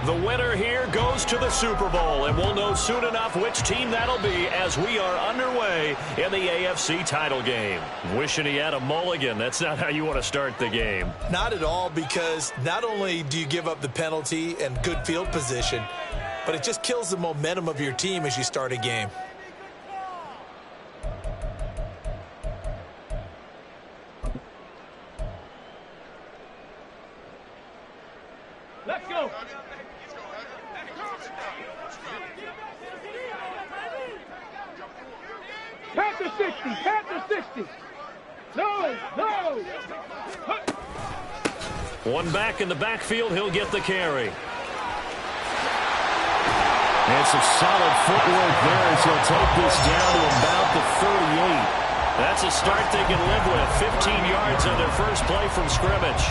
The winner here goes to the Super Bowl, and we'll know soon enough which team that'll be as we are underway in the AFC title game. Wishing he had a mulligan. That's not how you want to start the game. Not at all, because not only do you give up the penalty and good field position, but it just kills the momentum of your team as you start a game. Let's go. Panther 60, Panther 60. No. One back in the backfield, he'll get the carry. And some solid footwork there as he'll take this down to about the 38. That's a start they can live with. 15 yards on their first play from scrimmage.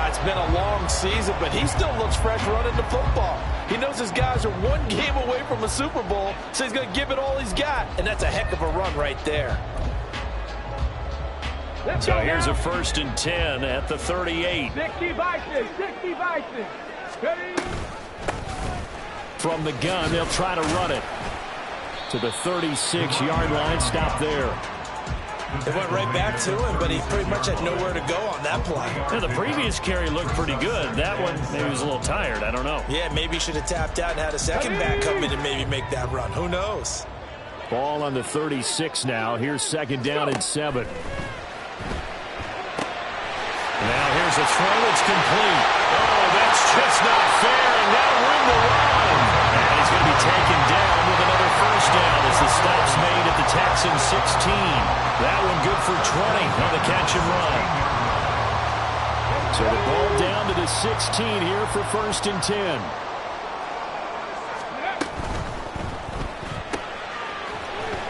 It's been a long season, but he still looks fresh running the football. He knows his guys are one game away from a Super Bowl, so he's going to give it all he's got, and that's a heck of a run right there. So here's a 1st and 10 at the 38. 60 Vikings, 60 Vikings. Ready? From the gun, they'll try to run it to the 36-yard line. Stop there. They went right back to him, but he pretty much had nowhere to go on that play. Yeah, the previous carry looked pretty good. That one, maybe he was a little tired. I don't know. Yeah, maybe he should have tapped out and had a second back come in and maybe make that run. Who knows? Ball on the 36 now. Here's 2nd down and 7. Now here's a throw. It's complete. Oh, that's just not fair. And now room to run. And he's going to be taken down with another 1st down as the stop's made at the Texans 16. That one good for 20 on the catch and run. So the ball down to the 16 here for 1st and 10.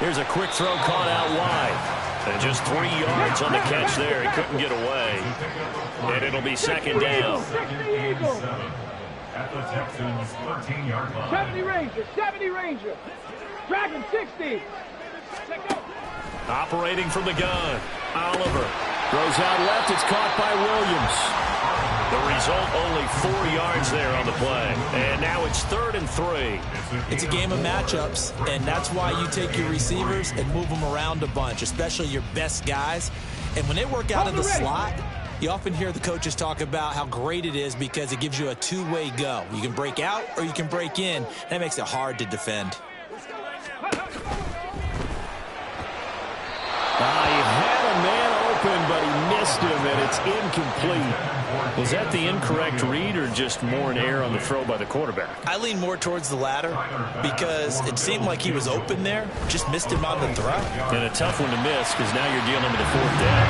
Here's a quick throw caught out wide. And just 3 yards on the catch there. He couldn't get away. And it'll be 2nd down. At the Texans 13-yard line. 70 Ranger. Dragon 60. Operating from the gun. Oliver throws out left. It's caught by Williams. The result, only 4 yards there on the play. And now it's 3rd and 3. It's a game of matchups, and that's why you take your receivers and move them around a bunch, especially your best guys. And when they work out in the slot, you often hear the coaches talk about how great it is because it gives you a two-way go. You can break out or you can break in. That makes it hard to defend. He had a man open, but he missed him, and it's incomplete. Was that the incorrect read or just more an error on the throw by the quarterback? I lean more towards the latter because it seemed like he was open there, just missed him on the throw. And a tough one to miss because now you're dealing with a 4th down.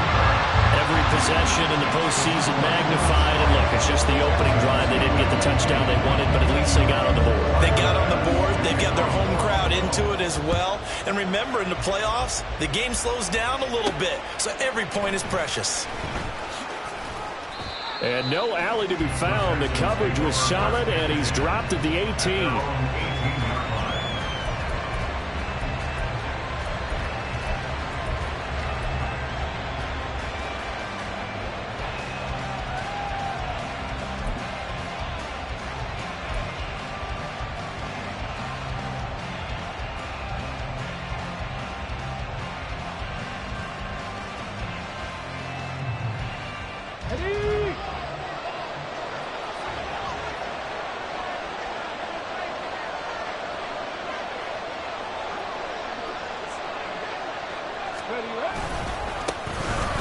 Every possession in the postseason magnified, and look, it's just the opening drive. They didn't get the touchdown they wanted, but at least they got on the board. They got on the board. They got their home crowd into it as well. And remember, in the playoffs, the game slows down a little bit, so every point is precious. And no alley to be found. The coverage was solid, and he's dropped at the 18.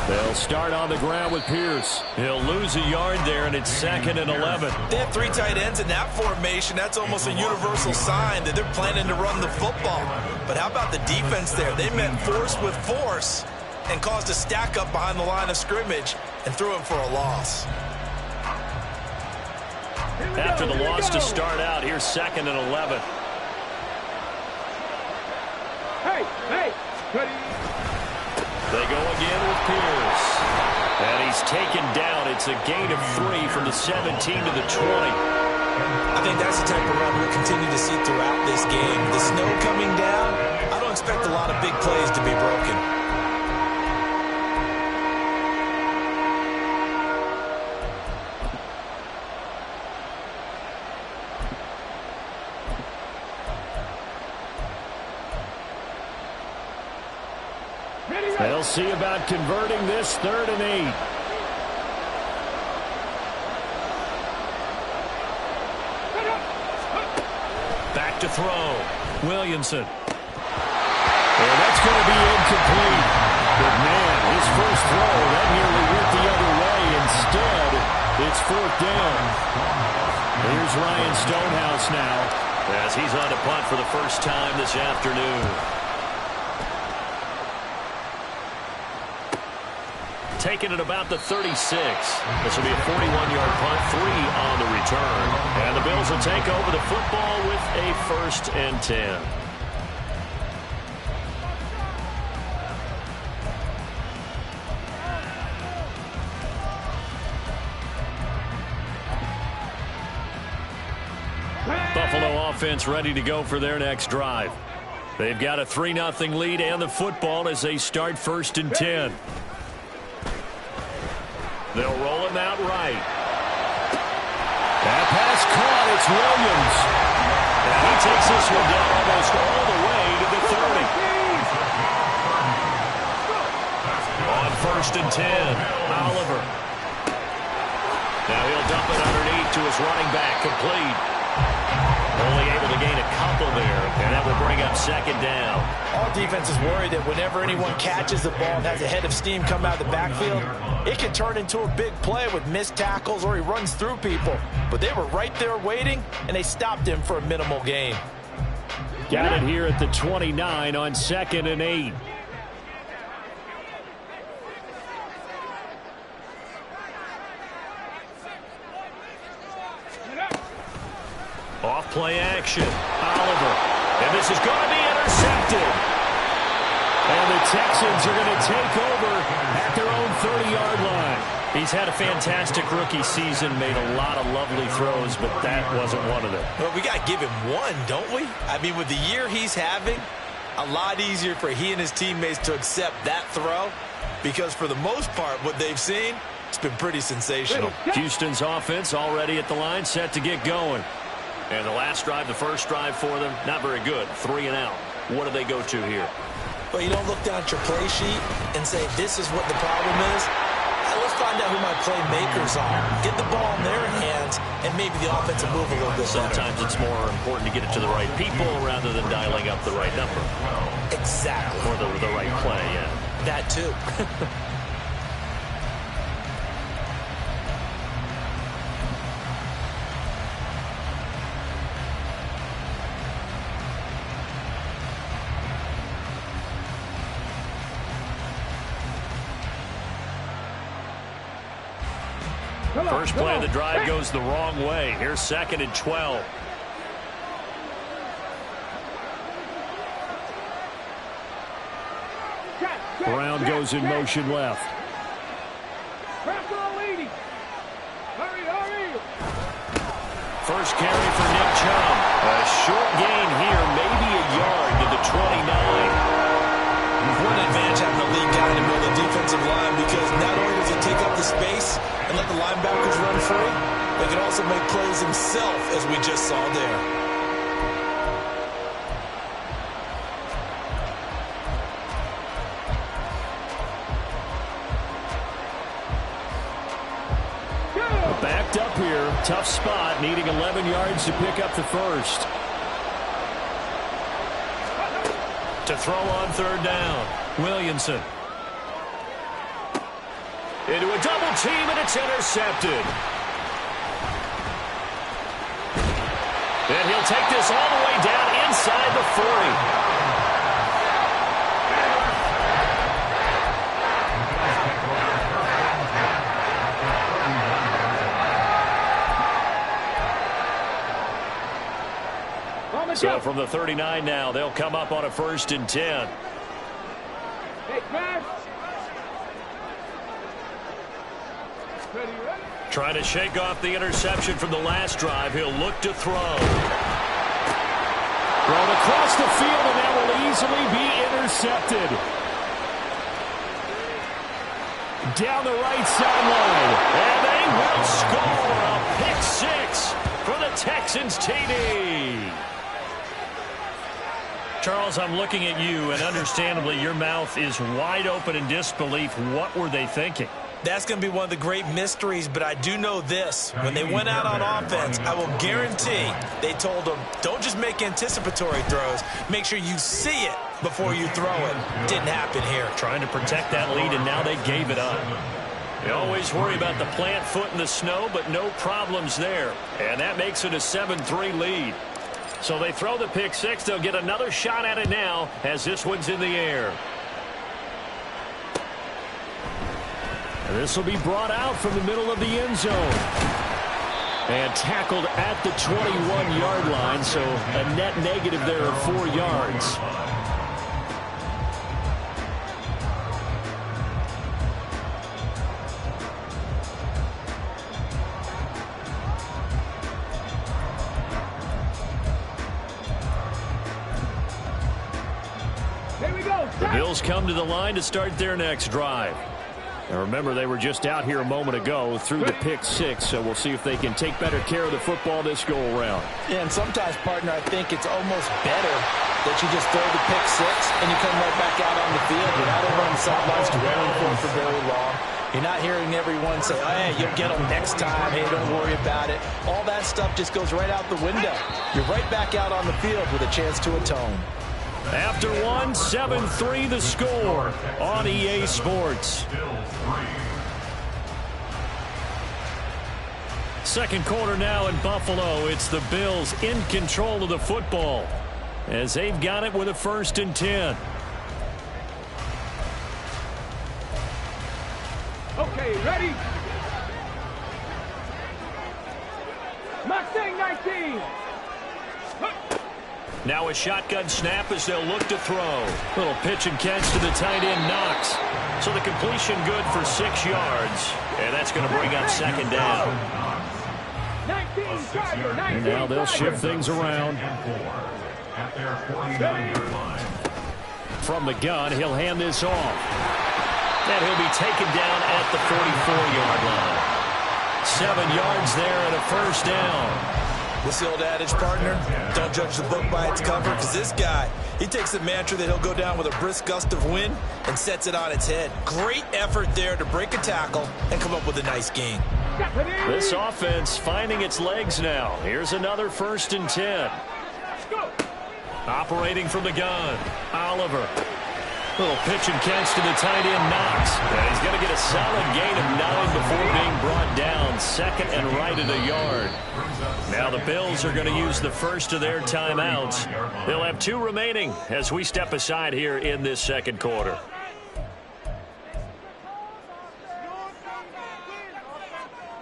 They'll start on the ground with Pierce. He'll lose a yard there, and it's 2nd and 11. They have 3 tight ends in that formation. That's almost a universal sign that they're planning to run the football. But how about the defense there? They met force with force and caused a stack up behind the line of scrimmage and threw him for a loss. After the loss to start out, here's 2nd and 11. Hey, ready? They go again with Pierce. And he's taken down. It's a gain of 3 from the 17 to the 20. I think that's the type of run we'll continue to see throughout this game. The snow coming down, I don't expect a lot of big plays to be broken. see about converting this 3rd and 8. Back to throw. Williamson. And that's going to be incomplete. But, man, his first throw, that nearly went the other way. Instead, it's 4th down. Here's Ryan Stonehouse now, as he's on to punt for the first time this afternoon. Taking it about the 36. This will be a 41-yard punt, 3 on the return. And the Bills will take over the football with a 1st and 10. Buffalo offense ready to go for their next drive. They've got a 3-0 lead and the football as they start 1st and 10. They'll roll him out right. That pass caught. It's Williams. And he takes this one down almost all the way to the 30. On 1st and 10, Oliver. Now he'll dump it underneath to his running back, complete. Only able to gain a couple there, and that will bring up 2nd down. All defense is worried that whenever anyone catches the ball and has a head of steam come out of the backfield, it can turn into a big play with missed tackles or he runs through people. But they were right there waiting, and they stopped him for a minimal gain. Got it here at the 29 on 2nd and 8. Off play action. Oliver. And this is going to be intercepted. And the Texans are going to take over at their own 30-yard line. He's had a fantastic rookie season, made a lot of lovely throws, but that wasn't one of them. Well, we got to give him one, don't we? I mean, with the year he's having, a lot easier for he and his teammates to accept that throw because for the most part, what they've seen, it's been pretty sensational. Houston's offense already at the line, set to get going. And the last drive, the first drive for them, not very good. 3 and out. What do they go to here? Well, you don't look down at your play sheet and say, this is what the problem is. Let's find out who my playmakers are. Get the ball in their hands, and maybe the offense will move a little bit better. Sometimes it's more important to get it to the right people rather than dialing up the right number. Exactly. Or the right play, yeah. That too. First play of the drive goes the wrong way. Here's 2nd and 12. Brown goes in motion left. First carry for Nick Chubb. A short gain here, maybe a yard to the 29. One advantage having a lead guy in the middle of the defensive line because not only does he take up the space and let the linebackers run free, but he can also make plays himself, as we just saw there. Backed up here. Tough spot, needing 11 yards to pick up the first. To throw on 3rd down. Williamson. Into a double team, and it's intercepted. And he'll take this all the way down inside the 40. So from the 39 now, they'll come up on a 1st and 10. Trying to shake off the interception from the last drive. He'll look to throw. Thrown across the field, and that will easily be intercepted. Down the right sideline. And they will score a pick 6 for the Texans TD. Charles, I'm looking at you, and understandably, your mouth is wide open in disbelief. What were they thinking? That's going to be one of the great mysteries, but I do know this. When they went out on offense, I will guarantee they told them, don't just make anticipatory throws. Make sure you see it before you throw it. Didn't happen here. Trying to protect that lead, and now they gave it up. You always worry about the plant foot in the snow, but no problems there. And that makes it a 7-3 lead. So they throw the pick six. They'll get another shot at it now as this one's in the air. And this will be brought out from the middle of the end zone. And tackled at the 21-yard line, so a net negative there of 4 yards. The Bills come to the line to start their next drive. And remember, they were just out here a moment ago through the pick six, so we'll see if they can take better care of the football this go-around. Yeah, and sometimes, partner, I think it's almost better that you just throw the pick six and you come right back out on the field. You're not over on the sidelines dwelling for very long. You're not hearing everyone say, oh, hey, you'll get them next time. Hey, don't worry about it. All that stuff just goes right out the window. You're right back out on the field with a chance to atone. After one, 7-3 the score on EA Sports. Second quarter now in Buffalo. It's the Bills in control of the football as they've got it with a 1st and 10. Okay, ready? Mustang 19. Now a shotgun snap as they'll look to throw. Little pitch and catch to the tight end, Knox. So the completion good for 6 yards. And that's going to bring up 2nd down. 19, and now they'll shift things around. From the gun, he'll hand this off. And he'll be taken down at the 44-yard line. 7 yards there and a 1st down. What's the old adage, partner? Don't judge the book by its cover, because this guy, he takes a mantra that he'll go down with a brisk gust of wind and sets it on its head. Great effort there to break a tackle and come up with a nice gain. This offense finding its legs now. Here's another 1st and 10. Operating from the gun, Oliver. Little pitch and catch to the tight end, Knox. And he's going to get a solid gain of 9 before being brought down. 2nd and right at a yard. Now the Bills are going to use the first of their timeouts. They'll have 2 remaining as we step aside here in this 2nd quarter.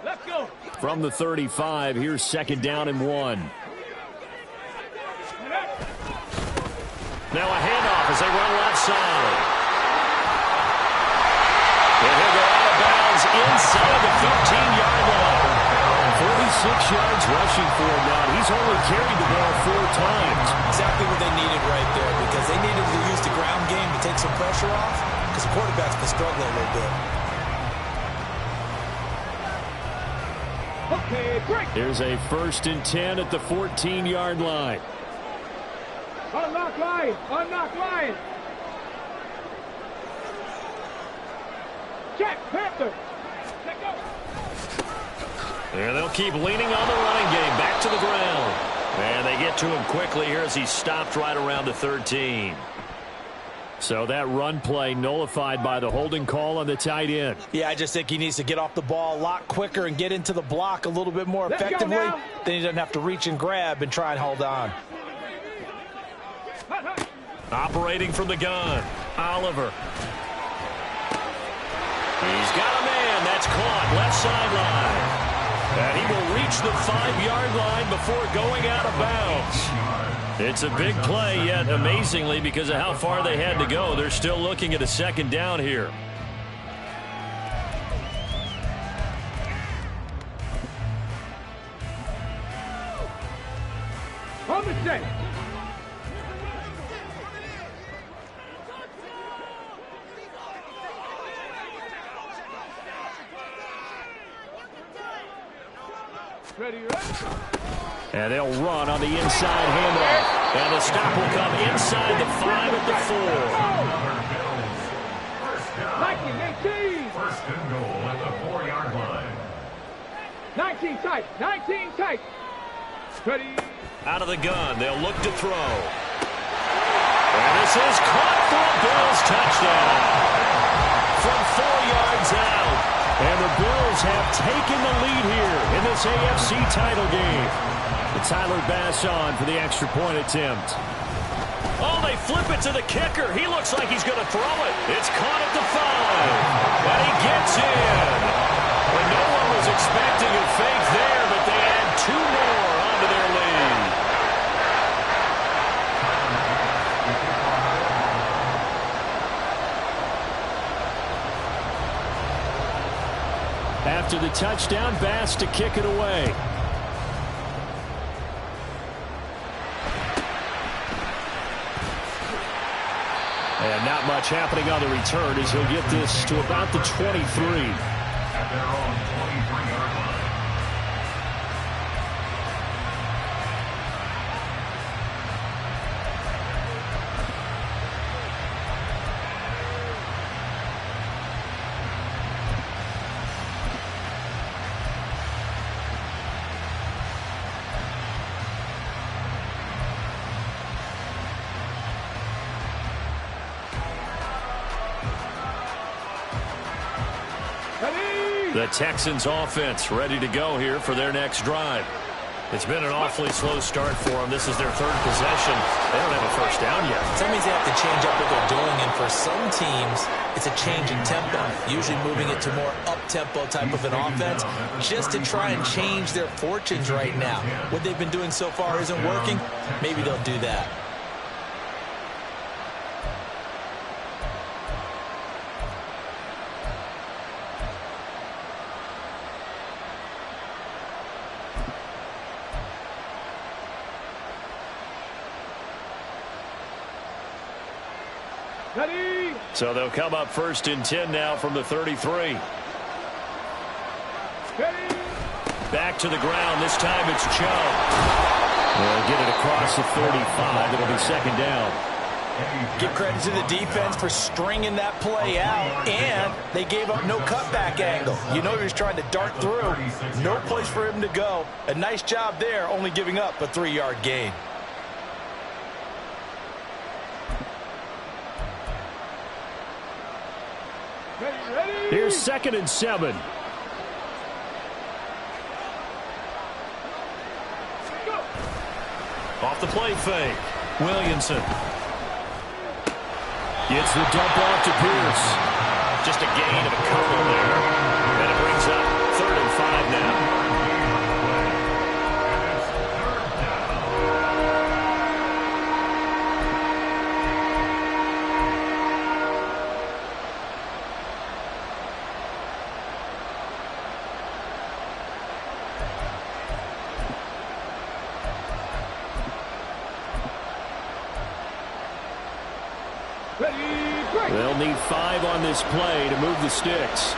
Let's go. From the 35, here's 2nd down and 1. Now a handoff as they run left side. And he'll go out of bounds inside the 15-yard line. 46 yards rushing for him now. He's only carried the ball 4 times. Exactly what they needed right there, because they needed to use the ground game to take some pressure off, because the quarterback's been struggling a little bit. Okay, break. Here's a 1st and 10 at the 14-yard line. Unlock line. Unlock line. Check. Panther. Let go. And they'll keep leaning on the running game. Back to the ground. And they get to him quickly here as he stopped right around the 13. So that run play nullified by the holding call on the tight end. Yeah, I just think he needs to get off the ball a lot quicker and get into the block a little bit more effectively. Then he doesn't have to reach and grab and try and hold on. Operating from the gun, Oliver. He's got a man. That's caught left sideline. And he will reach the 5-yard line before going out of bounds. It's a big play, yet amazingly, because of how far they had to go, they're still looking at a 2nd down here. On the set. Ready, ready? And they'll run on the inside handoff. And the stop will come inside the 5 at the 4. 19, 18. First and goal at the 4-yard line. 19 tight. 19 tight. Ready. Out of the gun. They'll look to throw. And this is caught for a Bills touchdown. From 4 yards out. And the Bills have taken the lead here in this AFC title game. Tyler Bass on for the extra point attempt. Oh, they flip it to the kicker. He looks like he's going to throw it. It's caught at the 5. And he gets in. Well, no one was expecting a fake there, but they add 2 more onto their lead. After the touchdown, Bass to kick it away. And not much happening on the return as he'll get this to about the 23. At their own 23-yard line. The Texans offense ready to go here for their next drive. It's been an awfully slow start for them. This is their 3rd possession. They don't have a first down yet. That means they have to change up what they're doing, and for some teams, it's a change in tempo, usually moving it to more up-tempo type of an offense, just to try and change their fortunes right now. What they've been doing so far isn't working. Maybe they'll do that. Ready. So they'll come up 1st and 10 now from the 33. Ready. Back to the ground. This time it's Joe. They'll get it across the 35. It'll be 2nd down. Give credit to the defense for stringing that play out, and they gave up no cutback angle. You know he was trying to dart through. No place for him to go. A nice job there, only giving up a 3-yard gain. Ready. Here's 2nd and 7. Go. Off the play fake. Williamson. Gets the dump off to Pierce. Just a gain of a couple there. And it brings up 3rd and 5 now. They'll need 5 on this play to move the sticks.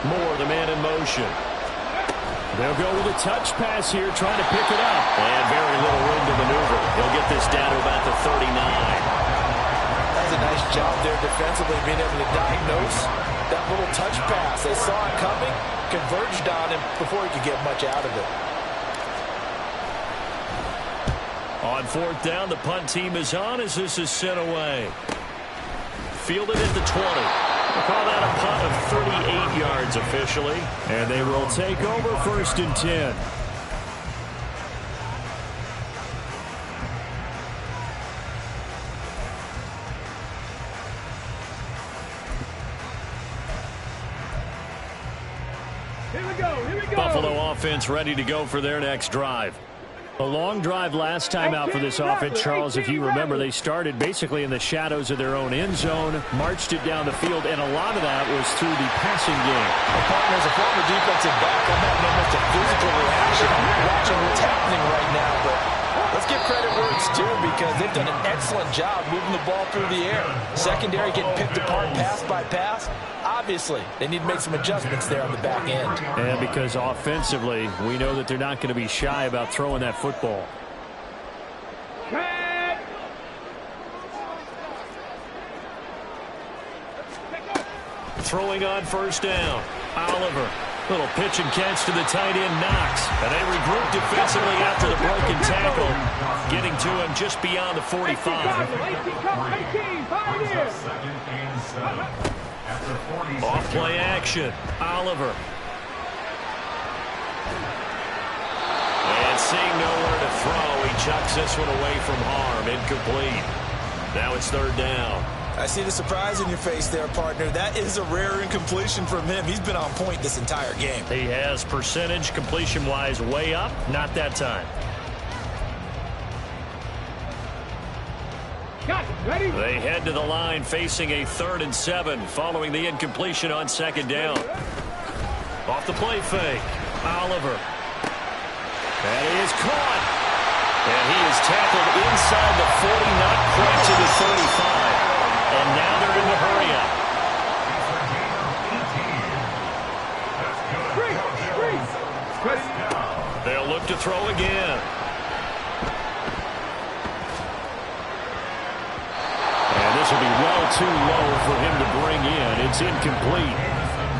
Moore, the man in motion. They'll go with a touch pass here, trying to pick it up. And very little room to maneuver. He'll get this down to about the 39. That's a nice job there defensively, being able to diagnose that little touch pass. They saw it coming, converged on him before he could get much out of it. On 4th down, the punt team is on as this is sent away. Fielded at the 20. We'll call that a punt of 38 yards officially. And they will take over 1st and 10. Here we go. Here we go. Buffalo offense ready to go for their next drive. A long drive last time out for this offense, Charles. If you remember, they started basically in the shadows of their own end zone, marched it down the field, and a lot of that was through the passing game. As a former defensive back, I'm having almost a physical reaction watching what's happening right now, but let's give credit where it's due because they've done an excellent job moving the ball through the air. Secondary getting picked apart pass by pass. obviously, they need to make some adjustments there on the back end. And because offensively, we know that they're not going to be shy about throwing that football. Throwing on first down. Oliver. Little pitch and catch to the tight end, Knox. And they regroup defensively after the broken tackle. Getting to him just beyond the 45. Off play action. Oliver. And seeing nowhere to throw, he chucks this one away from harm. Incomplete. Now it's third down. I see the surprise in your face there, partner. That is a rare incompletion from him. He's been on point this entire game. He has percentage completion-wise way up. Not that time. Got it. Ready? They head to the line facing a 3rd and 7 following the incompletion on second down. Off the play fake. Oliver. And he is caught. And he is tackled inside the 40, not quite to the 35. And now they're in the hurry-up. They'll look to throw again. And this will be well too low for him to bring in. It's incomplete.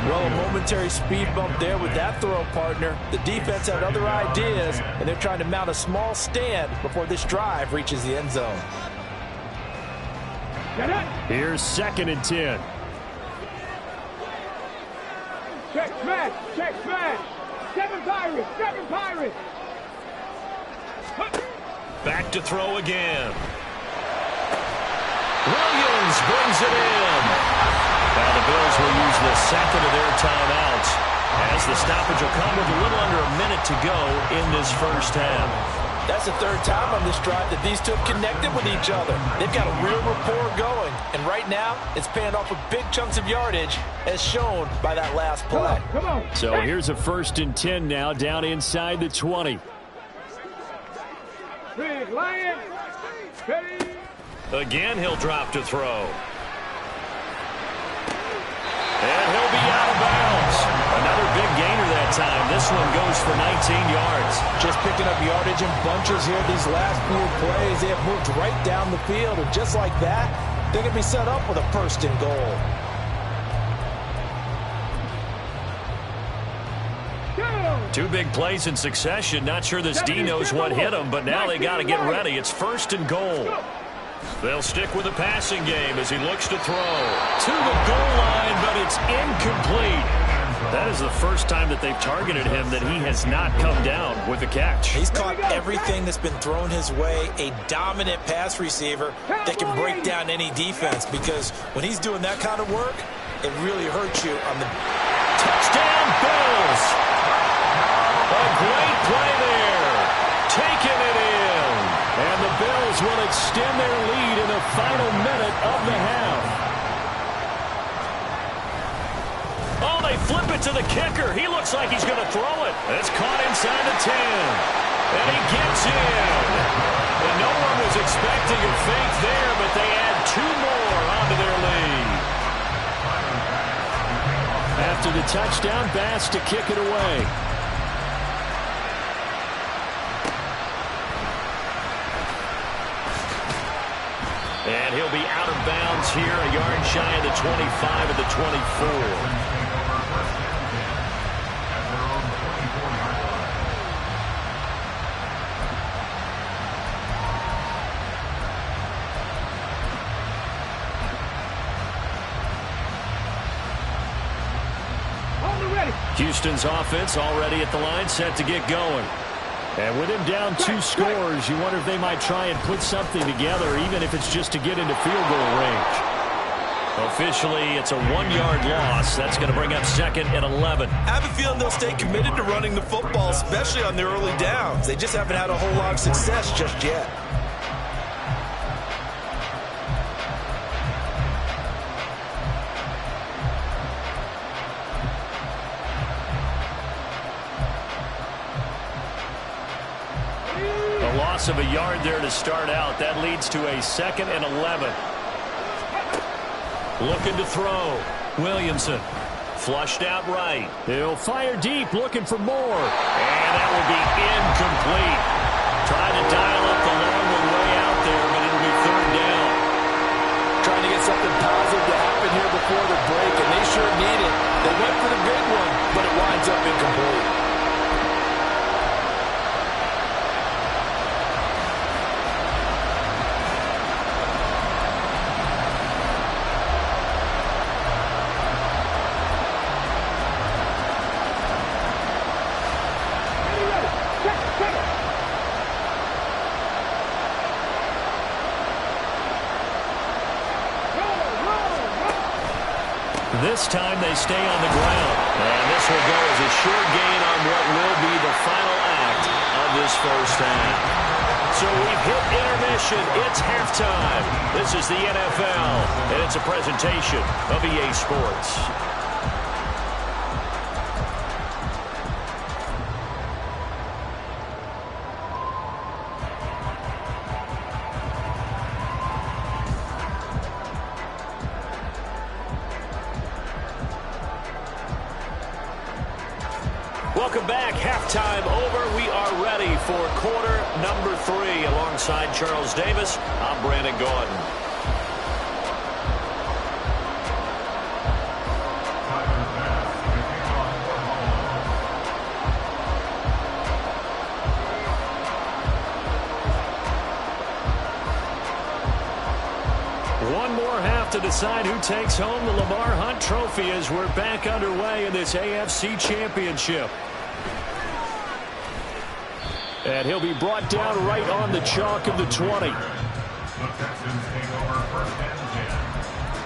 Well, a momentary speed bump there with that throw, partner. The defense had other ideas, and they're trying to mount a small stand before this drive reaches the end zone. Here's 2nd and 10. Check smash. Check smash. 7 Pirates. 7 Pirates. Back to throw again. Williams brings it in. Now the Bills will use the second of their timeouts as the stoppage will come with a little under a minute to go in this first half. That's the 3rd time on this drive that these two have connected with each other. They've got a real rapport going, and right now it's paying off with big chunks of yardage as shown by that last play. Come on. So here's a 1st and 10 now down inside the 20. Big Lion. Ready? Again, he'll drop to throw. And he'll be out of bounds. Another big gainer that time. This one goes for 19 yards. Just picking up yardage in bunches here these last few plays. They have moved right down the field, and just like that, they can be set up with a 1st and goal. Two big plays in succession. Not sure this D knows what hit him, but now they got to get ready. It's 1st and goal. They'll stick with the passing game as he looks to throw. To the goal line, but it's incomplete. That is the first time that they've targeted him that he has not come down with a catch. He's caught everything that's been thrown his way. A dominant pass receiver that can break down any defense, because when he's doing that kind of work, it really hurts you on the touchdown Bills. A great play there. Taking it in. And the Bills will extend their lead in the final minute of the half. Oh, they flip it to the kicker. He looks like he's going to throw it. It's caught inside the 10. And he gets in. And no one was expecting a fake there, but they add 2 more onto their lead. After the touchdown, Bass to kick it away. And he'll be out of bounds here, a yard shy of the 25 at the 24. Houston's offense already at the line, set to get going. And with him down 2 scores, you wonder if they might try and put something together, even if it's just to get into field goal range. Officially, it's a 1-yard loss. That's going to bring up 2nd and 11. I have a feeling they'll stay committed to running the football, especially on their early downs. They just haven't had a whole lot of success just yet. Loss of a yard there to start out. That leads to a 2nd and 11. Looking to throw. Williamson. Flushed out right. He'll fire deep, looking for more. And that will be incomplete. Trying to dial up the long one way out there, but it'll be third down. Trying to get something positive to happen here before the break, and they sure need it. They went for the big one, but it winds up incomplete. This time they stay on the ground. And this will go as a short gain on what will be the final act of this first half. So we've hit intermission. It's halftime. This is the NFL, and it's a presentation of EA Sports. Welcome back. Halftime over. We are ready for quarter number 3. Alongside Charles Davis, I'm Brandon Gaudin. One more half to decide who takes home the Lamar Hunt Trophy as we're back underway in this AFC Championship. And he'll be brought down right on the chalk of the 20. The Texans take over first and 10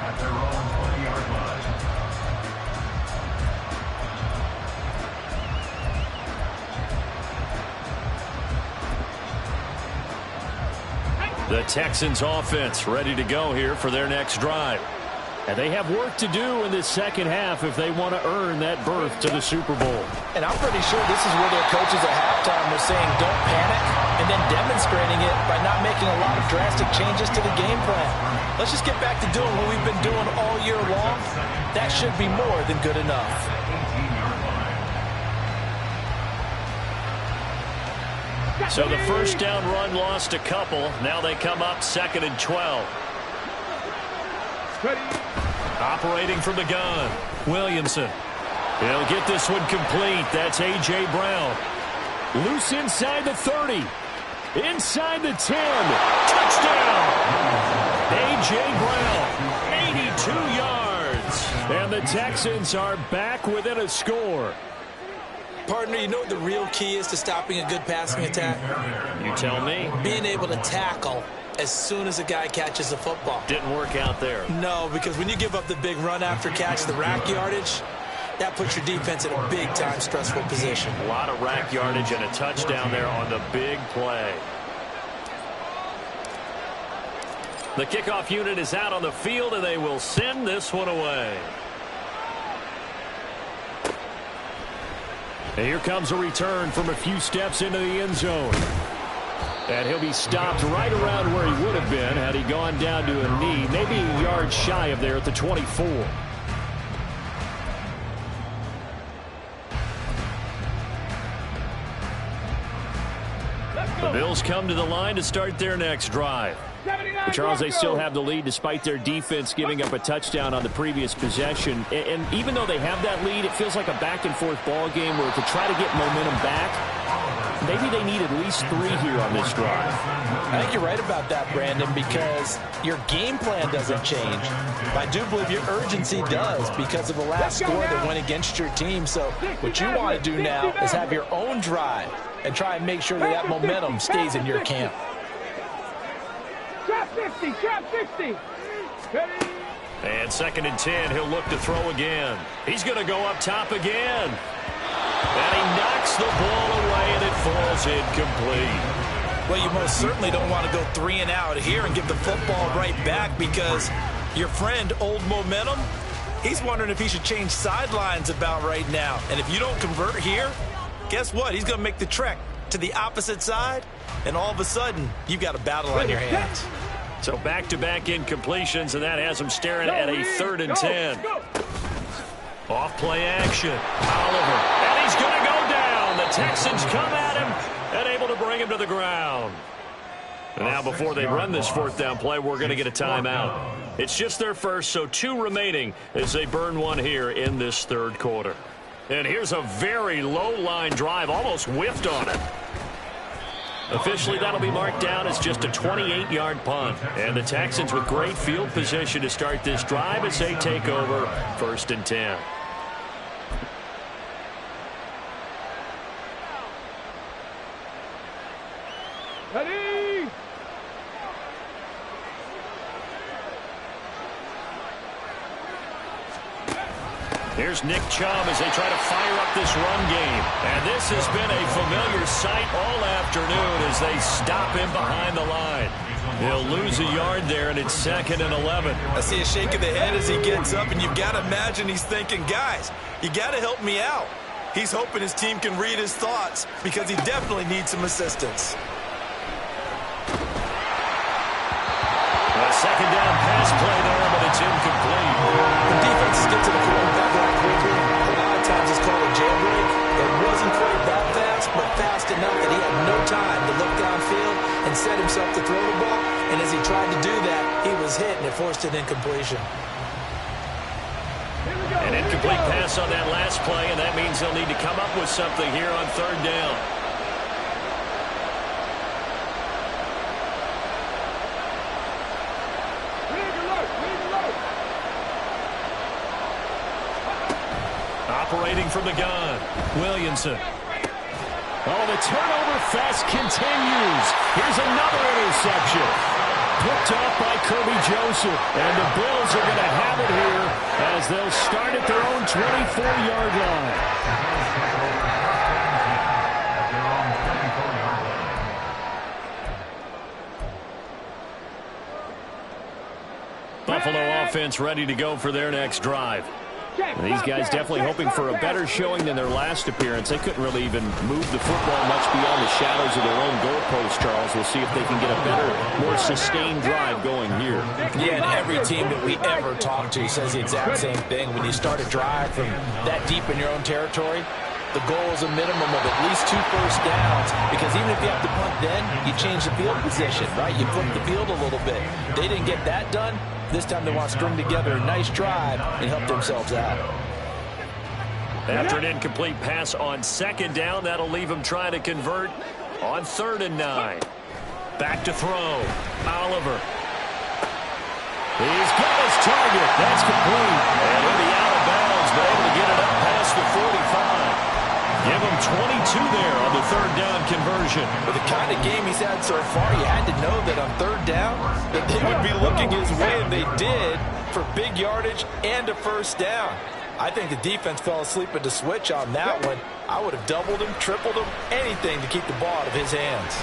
at their own 20-yard line. The Texans offense ready to go here for their next drive. And they have work to do in this second half if they want to earn that berth to the Super Bowl. And I'm pretty sure this is where their coaches at halftime were saying don't panic, and then demonstrating it by not making a lot of drastic changes to the game plan. Let's just get back to doing what we've been doing all year long. That should be more than good enough. So the first down run lost a couple. Now they come up 2nd and 12. Operating from the gun, Williamson. He'll get this one complete. That's A.J. Brown. Loose inside the 30. Inside the 10. Touchdown! A.J. Brown, 82 yards. And the Texans are back within a score. Partner, you know what the real key is to stopping a good passing attack? You tell me. Being able to tackle as soon as a guy catches the football. Didn't work out there. No, because when you give up the big run after catch, the rack yardage, that puts your defense in a big-time stressful position. A lot of rack yardage and a touchdown there on the big play. The kickoff unit is out on the field, and they will send this one away. And here comes a return from a few steps into the end zone. And he'll be stopped right around where he would have been had he gone down to a knee, maybe a yard shy of there at the 24. The Bills come to the line to start their next drive. But Charles, they still have the lead despite their defense giving up a touchdown on the previous possession. And even though they have that lead, it feels like a back-and-forth ball game where to try to get momentum back, maybe they need at least 3 here on this drive. I think you're right about that, Brandon, because your game plan doesn't change. But I do believe your urgency does because of the last score that went against your team. So what you want to do now is have your own drive and try and make sure that momentum stays in your camp. Trap 50, trap 50. And 2nd and 10, he'll look to throw again. He's going to go up top again. And he knocks the ball away, and it falls incomplete. Well, you most certainly don't want to go 3 and out here and give the football right back because your friend, Old Momentum, he's wondering if he should change sidelines about right now. And if you don't convert here, guess what? He's going to make the trek to the opposite side, and all of a sudden, you've got a battle on your hands. So back-to-back incompletions, and that has him staring at a 3rd and 10. Off play action. Oliver. And he's going to go down. The Texans come at him and able to bring him to the ground. And now before they run this fourth down play, we're going to get a timeout. It's just their first, so 2 remaining as they burn one here in this third quarter. And here's a very low line drive, almost whiffed on it. Officially, that'll be marked down as just a 28-yard punt. And the Texans with great field position to start this drive as they take over 1st and 10. Ready? Here's Nick Chubb as they try to fire up this run game. And this has been a familiar sight all afternoon as they stop him behind the line. He'll lose a yard there, and it's 2nd and 11. I see a shake of the head as he gets up, and you've got to imagine he's thinking, guys, you got to help me out. He's hoping his team can read his thoughts because he definitely needs some assistance. A 2nd down pass play there, but it's incomplete. The defenses get to the quarterback very quickly. A lot of times it's called a jailbreak. It wasn't quite that fast, but fast enough that he had no time to look downfield and set himself to throw the ball. And as he tried to do that, he was hit, and it forced an incompletion. An incomplete pass on that last play, and that means they'll need to come up with something here on 3rd down. Operating from the gun, Williamson. Oh, the turnover fest continues. Here's another interception. Picked off by Kirby Joseph. And the Bills are going to have it here as they'll start at their own 24-yard line. Buffalo offense ready to go for their next drive. And these guys definitely hoping for a better showing than their last appearance. They couldn't really even move the football much beyond the shadows of their own goalpost, Charles. We'll see if they can get a better, more sustained drive going here. Yeah, and every team that we ever talk to says the exact same thing. When you start a drive from that deep in your own territory, the goal is a minimum of at least 2 first downs, because even if you have to punt then, you change the field position, right? You flip the field a little bit. They didn't get that done. This time they want to string together a nice drive and help themselves out. After an incomplete pass on 2nd down, that'll leave them trying to convert on 3rd and 9. Back to throw. Oliver. He's got his target. That's complete. And he'll be out of bounds, but able to get it up past the 45. Give him 22 there on the 3rd down conversion. With the kind of game he's had so far, you had to know that on 3rd down that they would be looking his way, and they did, for big yardage and a first down. I think the defense fell asleep at the switch on that one. I would have doubled him, tripled him, anything to keep the ball out of his hands.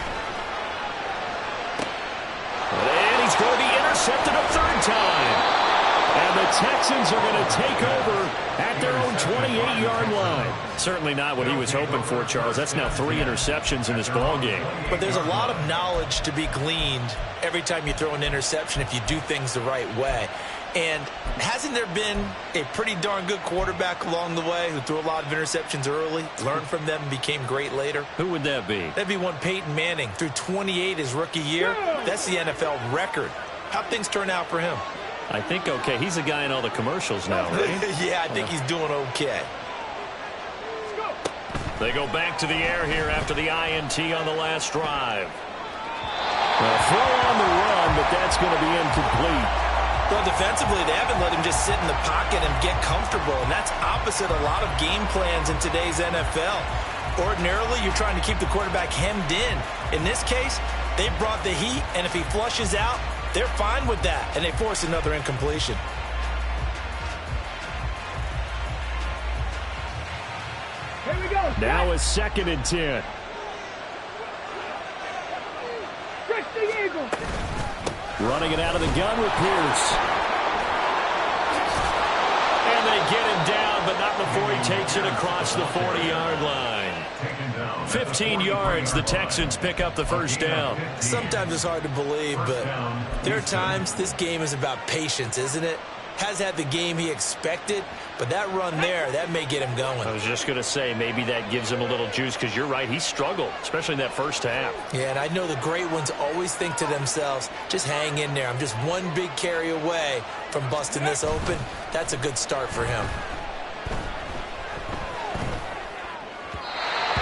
And he's going to be intercepted a 3rd time. And the Texans are going to take over at their own 28-yard line. Certainly not what he was hoping for, Charles. That's now 3 interceptions in this ball game. But there's a lot of knowledge to be gleaned every time you throw an interception if you do things the right way. And hasn't there been a pretty darn good quarterback along the way who threw a lot of interceptions early, learned from them, and became great later? Who would that be? That'd be one Peyton Manning. Threw 28 his rookie year. That's the NFL record. How'd things turn out for him? I think okay. He's a guy in all the commercials now, right? Yeah, I think he's doing okay. They go back to the air here after the INT on the last drive. Well, throw on the run, but that's going to be incomplete. Well, defensively, they haven't let him just sit in the pocket and get comfortable, and that's opposite a lot of game plans in today's NFL. Ordinarily, you're trying to keep the quarterback hemmed in. In this case, they brought the heat, and if he flushes out, they're fine with that, and they force another incompletion. Here we go. Now it's 2nd and 10. Stretch the eagle. Running it out of the gun with Pierce. And they get him down, but not before he takes it across the 40-yard line. 15 yards, the Texans pick up the first down. Sometimes it's hard to believe, but there are times this game is about patience, isn't it? has had the game he expected, but that run there, that may get him going. I was just going to say, maybe that gives him a little juice, because you're right, he struggled, especially in that first half. Yeah, and I know the great ones always think to themselves, just hang in there. I'm just one big carry away from busting this open. That's a good start for him.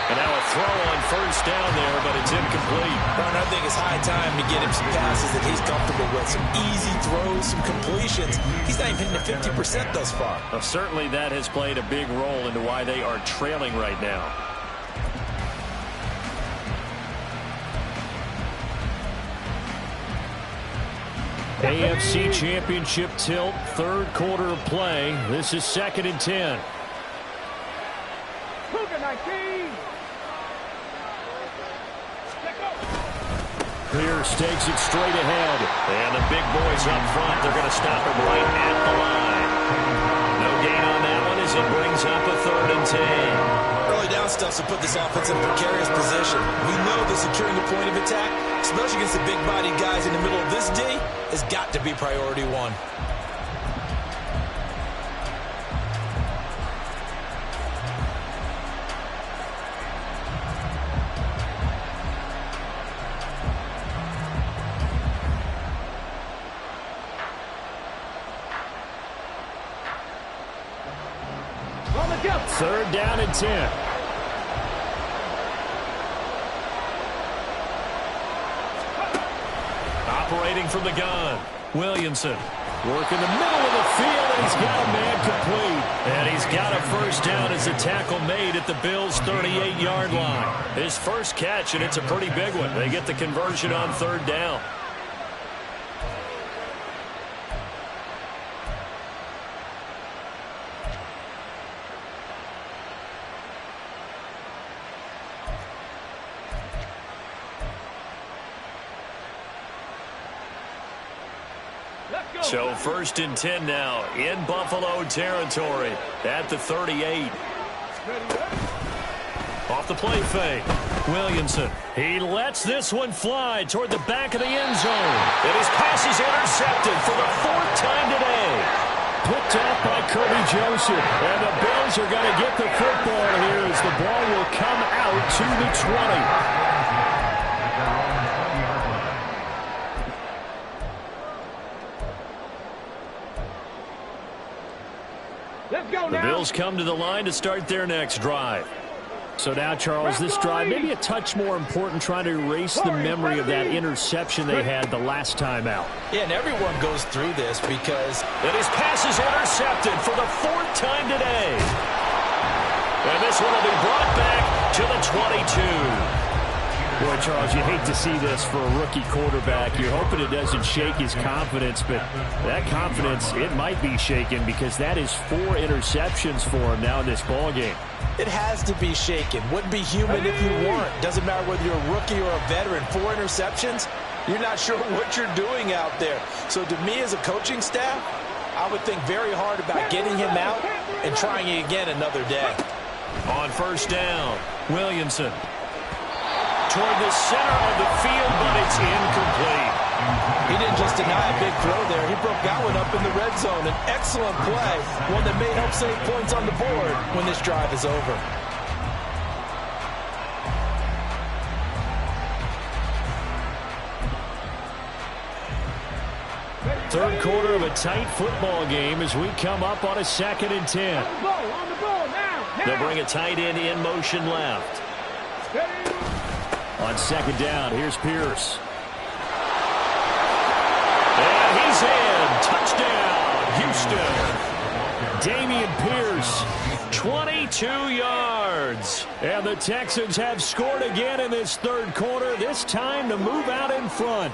And now a throw on first down there, but it's incomplete. Ron, I think it's high time to get him some passes that he's comfortable with. Some easy throws, some completions. He's not even hitting the 50% thus far. Well, certainly that has played a big role into why they are trailing right now. AFC Championship tilt, third quarter of play. This is 2nd and 10. Cougar 19. Pierce takes it straight ahead. And the big boys up front, they're going to stop him right at the line. No gain on that one as it brings up a 3rd and 10. Early down stuff to put this offense in a precarious position. We know that securing the point of attack, especially against the big-bodied guys in the middle of this D, has got to be priority one. Third down and 10. Operating from the gun, Williamson. Working the middle of the field, and he's got a man complete. And he's got a first down as a tackle made at the Bills' 38-yard line. His first catch, and it's a pretty big one. They get the conversion on 3rd down. So 1st and 10 now in Buffalo territory at the 38. Off the play fake. Williamson. He lets this one fly toward the back of the end zone. And his pass is intercepted for the 4th time today. Picked off by Kirby Joseph. And the Bills are going to get the football here as the ball will come out to the 20. The Bills come to the line to start their next drive. So now, Charles, this drive maybe a touch more important, trying to erase the memory of that interception they had the last time out. Yeah, and everyone goes through this because... And his pass is intercepted for the 4th time today. And this one will be brought back to the 22. Boy, Charles, you hate to see this for a rookie quarterback. You're hoping it doesn't shake his confidence, but that confidence, it might be shaken because that is 4 interceptions for him now in this ballgame. It has to be shaken. Wouldn't be human if you weren't. Doesn't matter whether you're a rookie or a veteran. 4 interceptions, you're not sure what you're doing out there. So to me as a coaching staff, I would think very hard about getting him out and trying it again another day. On first down, Williamson. Toward the center of the field, but it's incomplete. He didn't just deny a big throw there. He broke that one up in the red zone. An excellent play, one that may help save points on the board when this drive is over. Third quarter of a tight football game as we come up on a 2nd and 10. On the ball, now. They'll bring a tight end in motion left. On 2nd down, here's Pierce. And he's in. Touchdown, Houston. Dameon Pierce, 22 yards. And the Texans have scored again in this third quarter, this time to move out in front.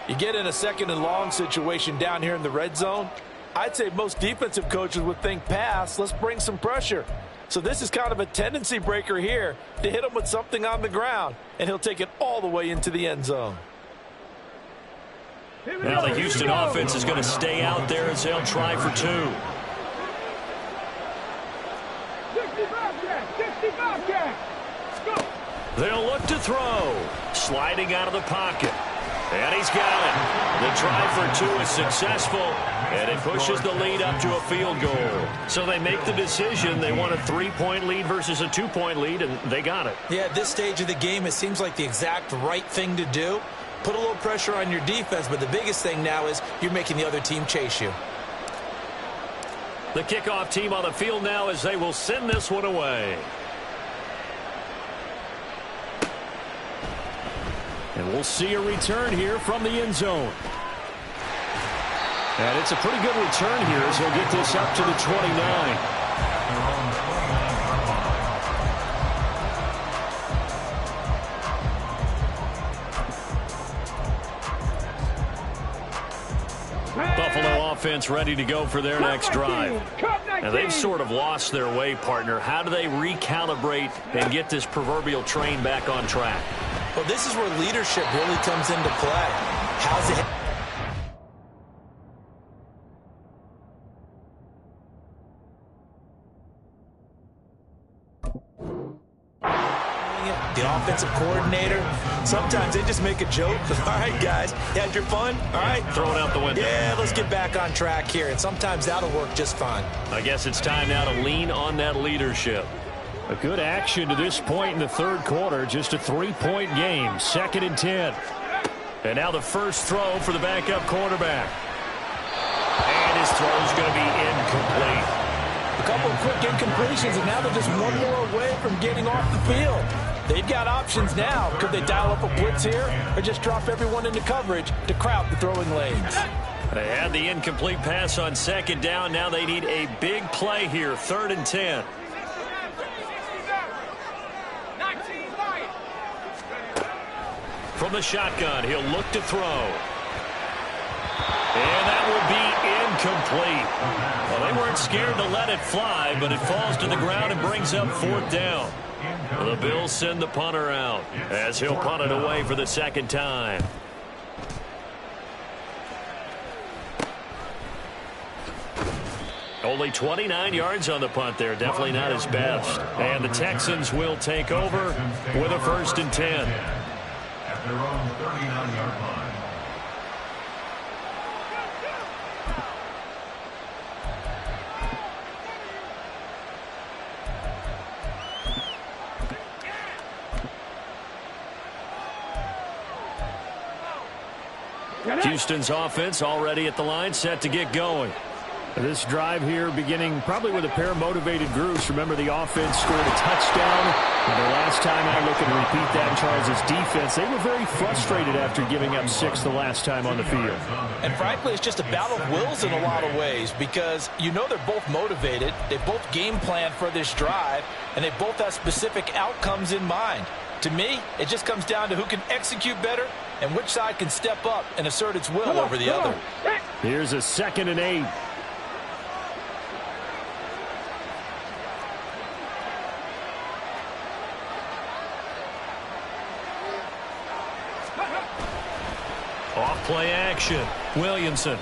You get in a 2nd and long situation down here in the red zone, I'd say most defensive coaches would think pass, let's bring some pressure. So this is kind of a tendency breaker here to hit him with something on the ground, and he'll take it all the way into the end zone. Now the Houston offense is going to stay out there as they'll try for 2. 65 catch. Go. They'll look to throw. Sliding out of the pocket. And he's got it. The try for 2 is successful, And it pushes the lead up to a field goal. So they make the decision. They want a 3-point lead versus a 2-point lead, and they got it. Yeah, at this stage of the game, it seems like the exact right thing to do. Put a little pressure on your defense, but the biggest thing now is you're making the other team chase you. The kickoff team on the field now as they will send this one away. And we'll see a return here from the end zone. And it's a pretty good return here as he'll get this up to the 29. Buffalo offense ready to go for their next drive. Now, they've sort of lost their way, partner. How do they recalibrate and get this proverbial train back on track? Well, this is where leadership really comes into play. How's it? The offensive coordinator, sometimes they just make a joke. All right, guys, you had your fun? All right. Throw it out the window. Yeah, let's get back on track here. And sometimes that'll work just fine. I guess it's time now to lean on that leadership. A good action to this point in the third quarter. Just a 3-point game. 2nd and 10. And now the first throw for the backup quarterback. And his throw is going to be incomplete. A couple of quick incompletions, and now they're just one more away from getting off the field. They've got options now. Could they dial up a blitz here or just drop everyone into coverage to crowd the throwing lanes? They had the incomplete pass on 2nd down. Now they need a big play here. 3rd and 10. From the shotgun, he'll look to throw. And that will be incomplete. Well, they weren't scared to let it fly, but it falls to the ground and brings up 4th down. The Bills send the punter out as he'll punt it away for the 2nd time. Only 29 yards on the punt there. Definitely not his best. And the Texans will take over with a 1st and 10. At their own 39-yard line. Houston's offense already at the line, set to get going. This drive here beginning probably with a pair of motivated groups. Remember, the offense scored a touchdown. And the last time I look and repeat that, Charles' defense, they were very frustrated after giving up 6 the last time on the field. And frankly, it's just a battle of wills in a lot of ways because you know they're both motivated. They both game plan for this drive, and they both have specific outcomes in mind. To me, it just comes down to who can execute better and which side can step up and assert its will over the other. Here's a 2nd and 8. Off play action. Williamson.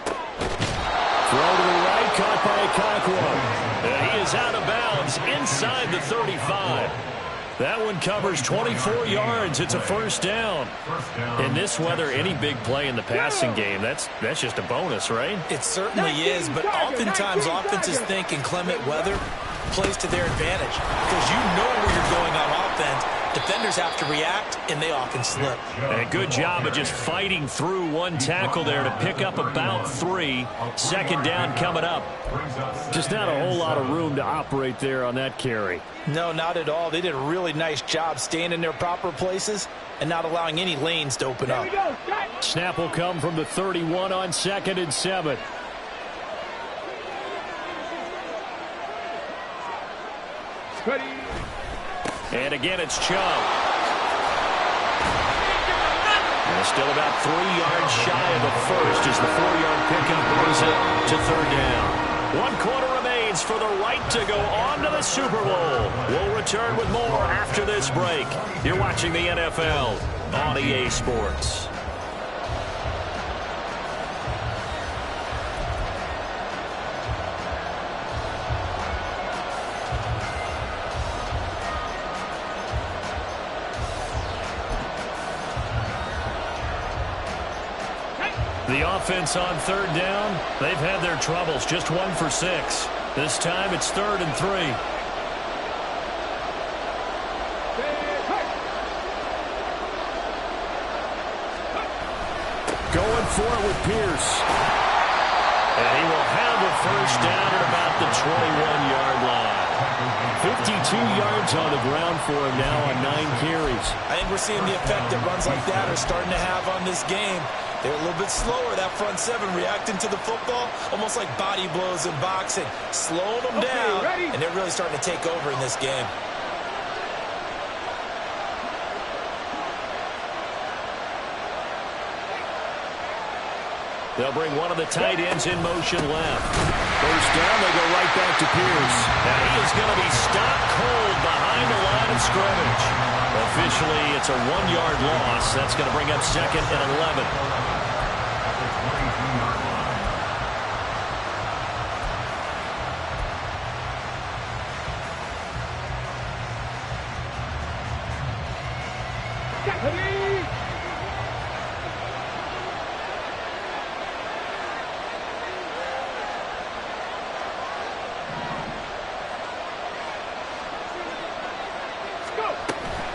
Throw to the right, caught by Okonkwo. And he is out of bounds inside the 35. That one covers 24 yards. It's a 1st down. In this weather, any big play in the passing game, that's just a bonus, right? It certainly is, but oftentimes offenses think inclement weather plays to their advantage because you know where you're going on offense. Defenders have to react, and they often slip. And a good job of just fighting through one tackle there to pick up about 3. 2nd down coming up. Just not a whole lot of room to operate there on that carry. No, not at all. They did a really nice job staying in their proper places and not allowing any lanes to open up. Snap will come from the 31 on 2nd and 7. And again, it's Chubb. And still about 3 yards shy of the first as the 4-yard pickup brings it to 3rd down. 1 quarter remains for the right to go on to the Super Bowl. We'll return with more after this break. You're watching the NFL on EA Sports. The offense on third down, they've had their troubles. Just 1 for 6. This time it's 3rd and 3. Going for it with Pierce. And he will have a first down at about the 21-yard line. 52 yards on the ground for him now on 9 carries. I think we're seeing the effect that runs like that are starting to have on this game. They're a little bit slower, that front seven, reacting to the football, almost like body blows in boxing, slowing them down, and they're really starting to take over in this game. They'll bring one of the tight ends in motion left. First down, they go right back to Pierce. Now he is going to be stopped cold behind the line of scrimmage. Officially, it's a 1-yard loss. That's going to bring up 2nd and 11.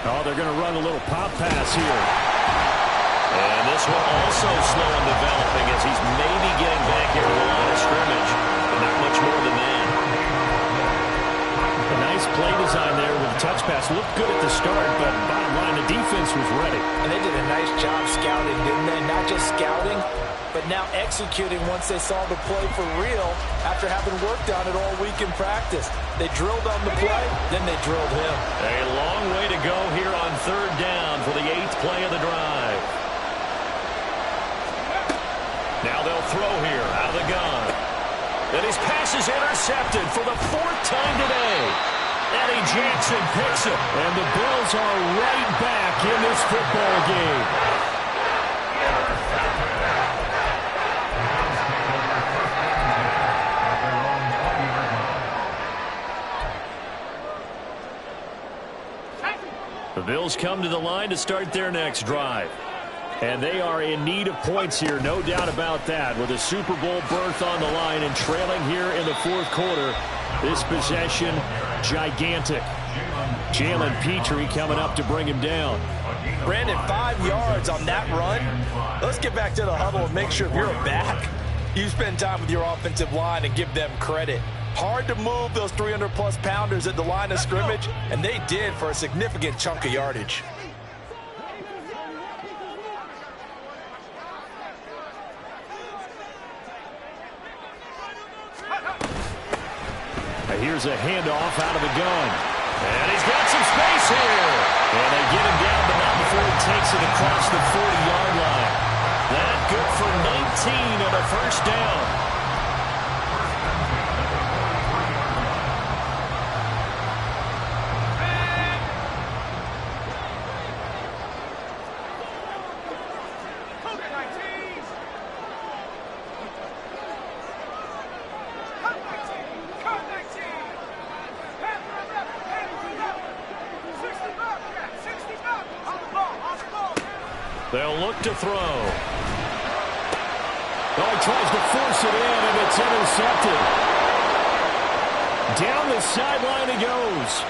Oh, they're going to run a little pop pass here. And this one also slow in developing as he's maybe getting back here to the line of scrimmage, but not much more than that. A nice play design there with the touch pass. Looked good at the start, but bottom line, the defense was ready. And they did a nice job scouting, didn't they? Not just scouting, but now executing once they saw the play for real after having worked on it all week in practice. They drilled on the play, then they drilled him. A long way to go here on 3rd down for the 8th play of the drive. Now they'll throw here out of the gun. And his pass is intercepted for the 4th time today. Eddie Jackson picks it. And the Bills are right back in this football game. The Bills come to the line to start their next drive. And they are in need of points here, no doubt about that. With a Super Bowl berth on the line and trailing here in the 4th quarter. This possession, gigantic. Jalen Petrie coming up to bring him down. Brandon, 5 yards on that run. Let's get back to the huddle and make sure if you're a back, you spend time with your offensive line and give them credit. Hard to move those 300-plus pounders at the line of scrimmage, and they did for a significant chunk of yardage. Here's a handoff out of the gun. And he's got some space here. And they get him down, but not before he takes it across the 40-yard line. That good for 19 and a first down. They'll look to throw. Oh, he tries to force it in, and it's intercepted. Down the sideline he goes.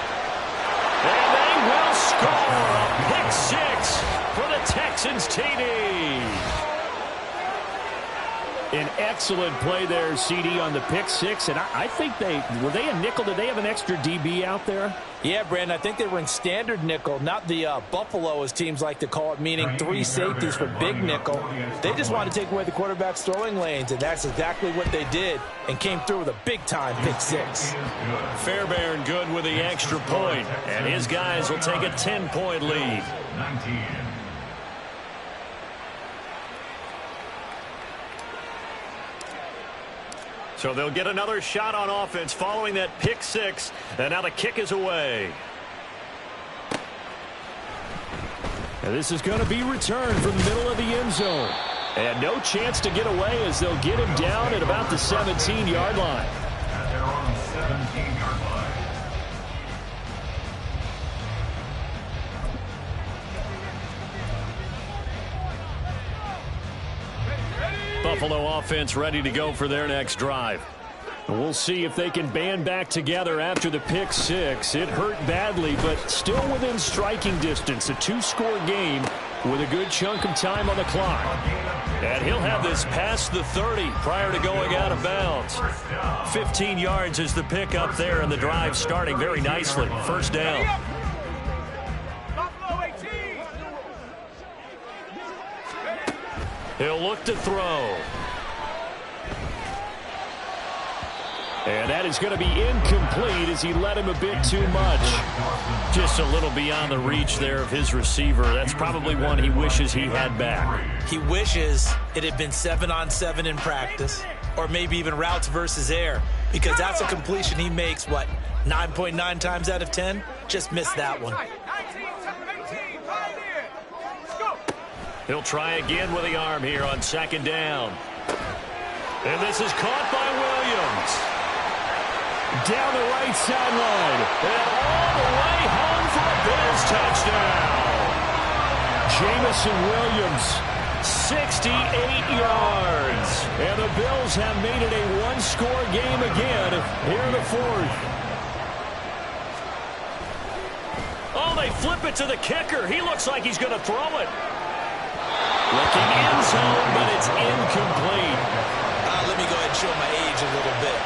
And they will score a pick 6 for the Texans TD. An excellent play there, CD, on the pick 6. And I think were they a nickel? Did they have an extra DB out there? Yeah, Brandon, I think they were in standard nickel, not the Buffalo, as teams like to call it, meaning 3 safeties for big nickel. They just wanted to take away the quarterback's throwing lanes, and that's exactly what they did, and came through with a big-time pick 6. Fairbairn good with the extra point, and his guys will take a 10-point lead. 19. So they'll get another shot on offense following that pick 6. And now the kick is away. And this is going to be returned from the middle of the end zone. And no chance to get away as they'll get him down at about the 17-yard line. At their own 17-yard line. Ready? Buffalo offense ready to go for their next drive. We'll see if they can band back together after the pick six. It hurt badly, but still within striking distance. A two-score game with a good chunk of time on the clock. And he'll have this past the 30 prior to going out of bounds. 15 yards is the pick up there, and the drive starting very nicely. First down. He'll look to throw. And that is going to be incomplete as he led him a bit too much. Just a little beyond the reach there of his receiver. That's probably one he wishes he had back. He wishes it had been 7-on-7 in practice, or maybe even routes versus air, because that's a completion he makes, 9.9 times out of 10? Just missed that one. He'll try again with the arm here on second down. And this is caught by Williams. Down the right sideline. And all the way home for a Bills touchdown. Jamison Williams, 68 yards. And the Bills have made it a one-score game again here in the fourth. Oh, they flip it to the kicker. He looks like he's going to throw it. Looking end zone, but it's incomplete. Let me go ahead and show my age a little bit.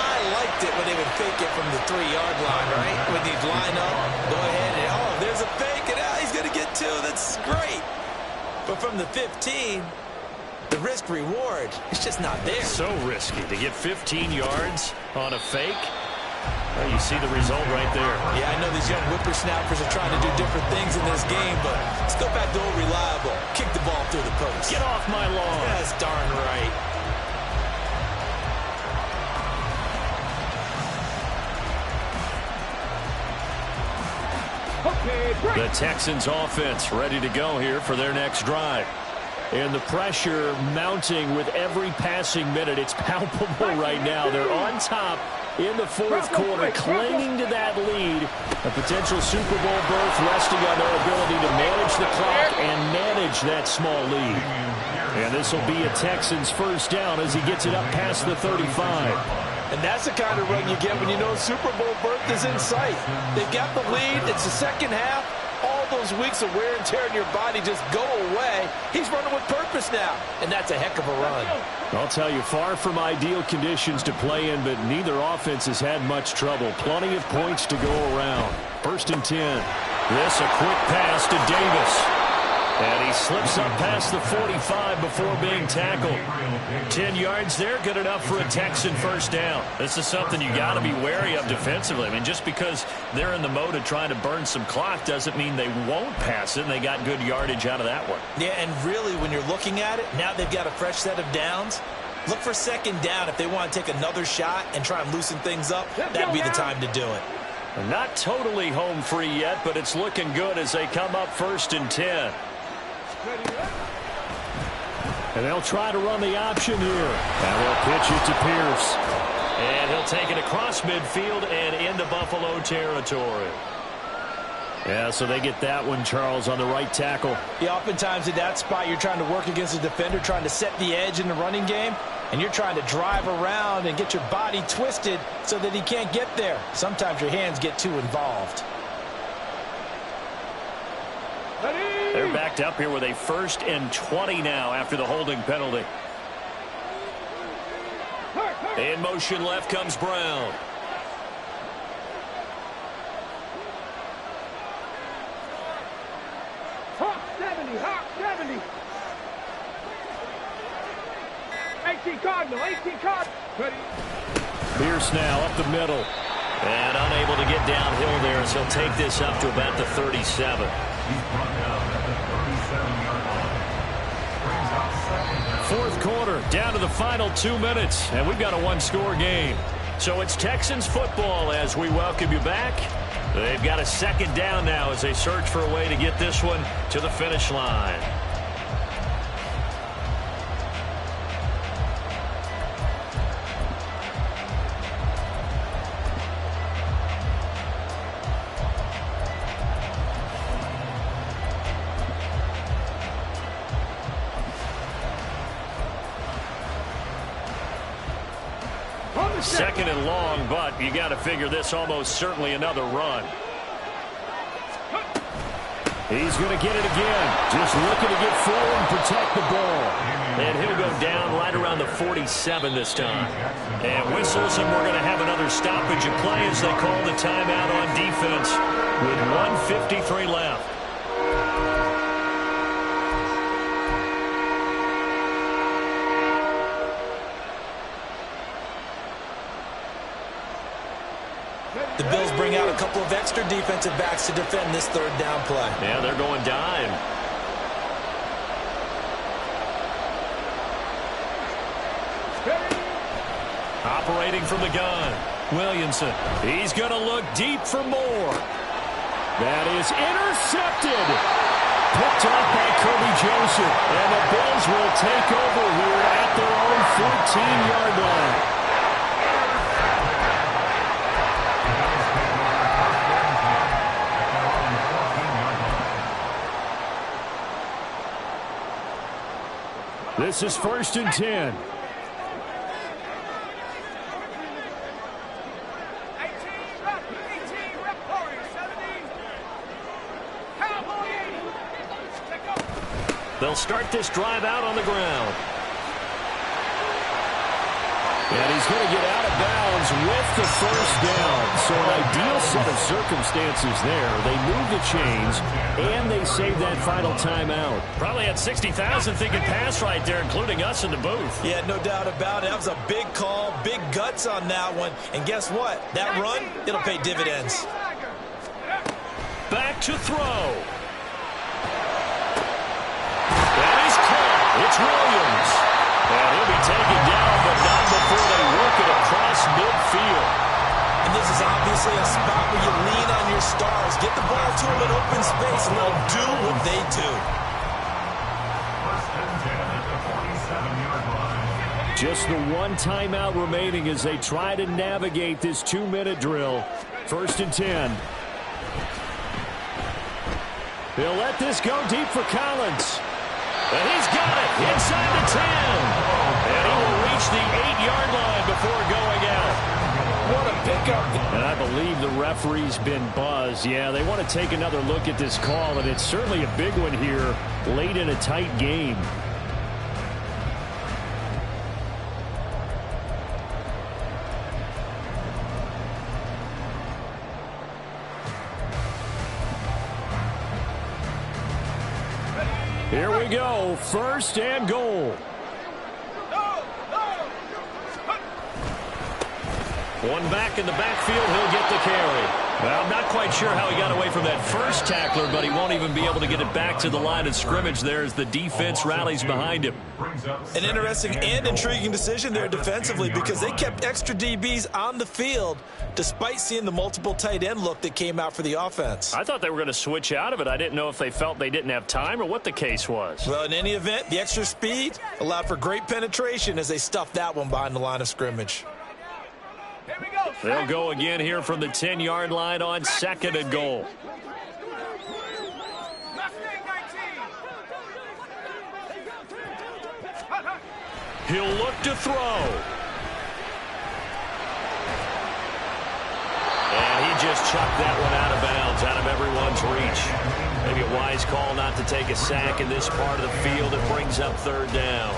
I liked it when they would fake it from the 3-yard line, right? When they'd line up, go ahead, and there's a fake, and he's going to get two. That's great. But from the 15, the risk-reward, it's just not there. So risky to get 15 yards on a fake. Well, you see the result right there. Yeah, I know these young whippersnappers are trying to do different things in this game, but let's go back to old reliable. Kick the ball through the post. Get off my lawn. That's darn right. The Texans offense ready to go here for their next drive. And the pressure mounting with every passing minute. It's palpable right now. They're on top in the fourth quarter, clinging to that lead. A potential Super Bowl berth resting on their ability to manage the clock and manage that small lead. And this will be a Texans first down as he gets it up past the 35. And that's the kind of run you get when you know Super Bowl berth is in sight. They've got the lead. It's the second half. All those weeks of wear and tear in your body just go away. He's running with purpose now, and that's a heck of a run. I'll tell you, far from ideal conditions to play in, but neither offense has had much trouble. Plenty of points to go around. First and 10. This a quick pass to Davis. And he slips up past the 45 before being tackled. 10 yards there, good enough for a Texan first down. This is something you got to be wary of defensively. I mean, just because they're in the mode of trying to burn some clock doesn't mean they won't pass it, and they got good yardage out of that one. Yeah, and really, when you're looking at it, now they've got a fresh set of downs. Look for second down if they want to take another shot and try and loosen things up. That'd be the time to do it. Not totally home free yet, but it's looking good as they come up first and 10. And they'll try to run the option here. And they'll pitch it to Pierce. And he'll take it across midfield and into Buffalo territory. Yeah, so they get that one, Charles, on the right tackle. Yeah, oftentimes in that spot, you're trying to work against a defender, trying to set the edge in the running game, and you're trying to drive around and get your body twisted so that he can't get there. Sometimes your hands get too involved. They're backed up here with a 1st and 20 now after the holding penalty. In motion left comes Brown. Hawk 70, Hawk 70. 18 Cardinal, 18 Cardinal. Ready. Pierce now up the middle. And unable to get downhill there as he'll take this up to about the 37. Fourth quarter, down to the final 2 minutes, and we've got a one-score game. So it's Texans football as we welcome you back. They've got a second down now as they search for a way to get this one to the finish line. Second and long, but you got to figure this almost certainly another run. He's going to get it again. Just looking to get forward and protect the ball. And he'll go down right around the 47 this time. And whistles, and we're going to have another stoppage of play as they call the timeout on defense with 1:53 left. The Bills bring out a couple of extra defensive backs to defend this third down play. Yeah, they're going dime. Operating from the gun, Williamson. He's going to look deep for more. That is intercepted. Picked off by Kirby Joseph. And the Bills will take over here at their own 14-yard line. This is 1st and 10. They'll start this drive out on the ground. And he's going to get out of bounds with the first down. So an ideal set of circumstances there. They move the chains, and they save that final timeout. Probably had 60,000 thinking pass right there, including us in the booth. Yeah, no doubt about it. That was a big call, big guts on that one. And guess what? That run, it'll pay dividends. Back to throw. That is caught. It's Williams. And he'll be taken down, but not before they work it across midfield. And this is obviously a spot where you lean on your stars. Get the ball to them in open space, and they'll do what they do. 1st and 10 at the 47-yard line. Just the one timeout remaining as they try to navigate this 2-minute drill. 1st and 10. They'll let this go deep for Collins. And he's got it inside the 10. And he will reach the 8-yard line before going out. What a pickup. And I believe the referee's been buzzed. Yeah, they want to take another look at this call, and it's certainly a big one here late in a tight game. Here we go, 1st and goal. One back in the backfield, he'll get the carry. Well, I'm not quite sure how he got away from that first tackler, but he won't even be able to get it back to the line of scrimmage there as the defense rallies behind him. An interesting and intriguing decision there defensively because they kept extra DBs on the field despite seeing the multiple tight end look that came out for the offense. I thought they were going to switch out of it. I didn't know if they felt they didn't have time or what the case was. Well, in any event, the extra speed allowed for great penetration as they stuffed that one behind the line of scrimmage. They'll go again here from the 10-yard line on 2nd and goal. He'll look to throw. And he just chucked that one out of bounds, out of everyone's reach. Maybe a wise call not to take a sack in this part of the field. It brings up 3rd down.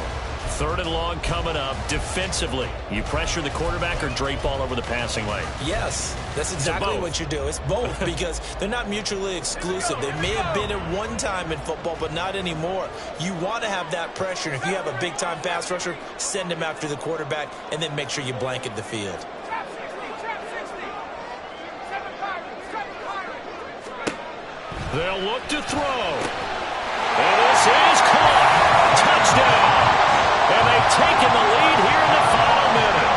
3rd and long coming up. Defensively, you pressure the quarterback or drape all over the passing lane? Yes, that's exactly what you do. It's both because they're not mutually exclusive. They may have been at one time in football, but not anymore. You want to have that pressure. If you have a big-time pass rusher, send him after the quarterback, and then make sure you blanket the field. They'll look to throw. And this is caught. Touchdown. And they've taken the lead here in the final minute.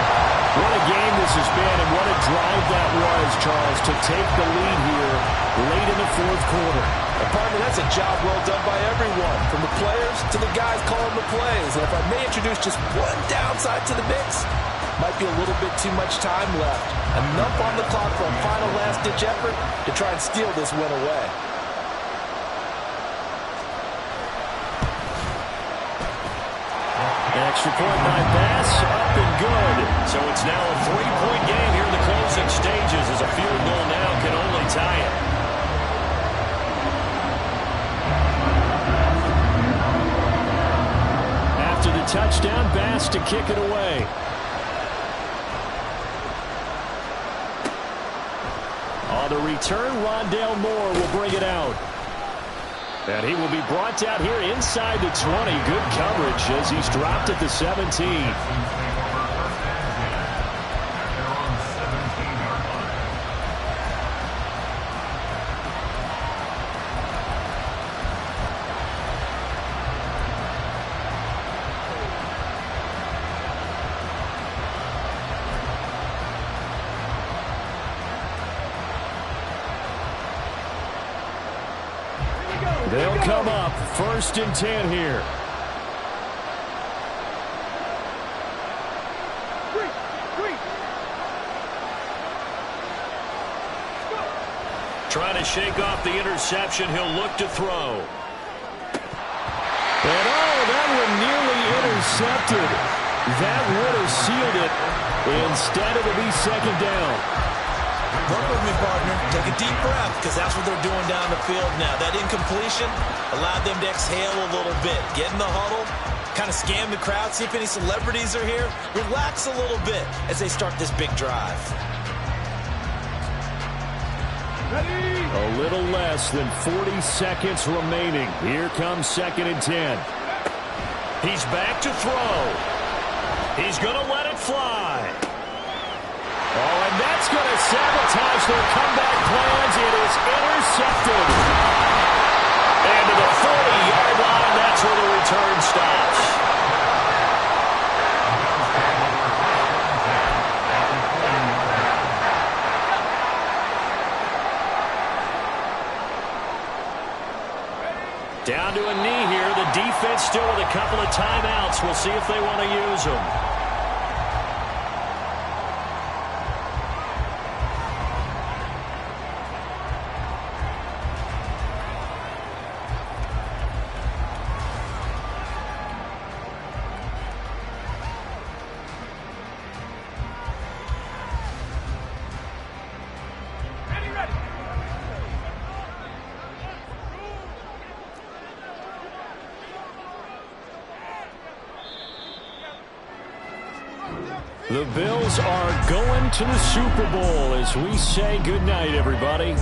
What a game this has been, and what a drive that was, Charles, to take the lead here late in the 4th quarter. Partner, that's a job well done by everyone, from the players to the guys calling the plays. And if I may introduce just one downside to the mix, might be a little bit too much time left. Enough on the clock for a final last-ditch effort to try and steal this win away. And Extra point by Bass, up and good. So it's now a 3-point game here in the closing stages as a field goal now can only tie it. After the touchdown, Bass to kick it away. On the return, Rondale Moore will bring it out. And he will be brought down here inside the 20. Good coverage as he's dropped at the 17. They'll come up 1st and 10 here. Trying to shake off the interception. He'll look to throw. And that one nearly intercepted. That would have sealed it. Instead, it'll be 2nd down. Work with me, partner. Take a deep breath because that's what they're doing down the field now. That incompletion allowed them to exhale a little bit. Get in the huddle, kind of scan the crowd, see if any celebrities are here. Relax a little bit as they start this big drive. A little less than 40 seconds remaining. Here comes 2nd and 10. He's back to throw. He's going to let it fly. Oh, and that's going to sabotage their comeback plans. It is intercepted. And to the 40-yard line, that's where the return stops. Down to a knee here. The defense still with a couple of timeouts. We'll see if they want to use them. The Bills are going to the Super Bowl as we say goodnight, everybody.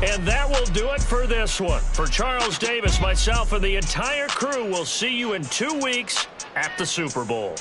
And that will do it for this one. For Charles Davis, myself, and the entire crew, we'll see you in 2 weeks at the Super Bowl.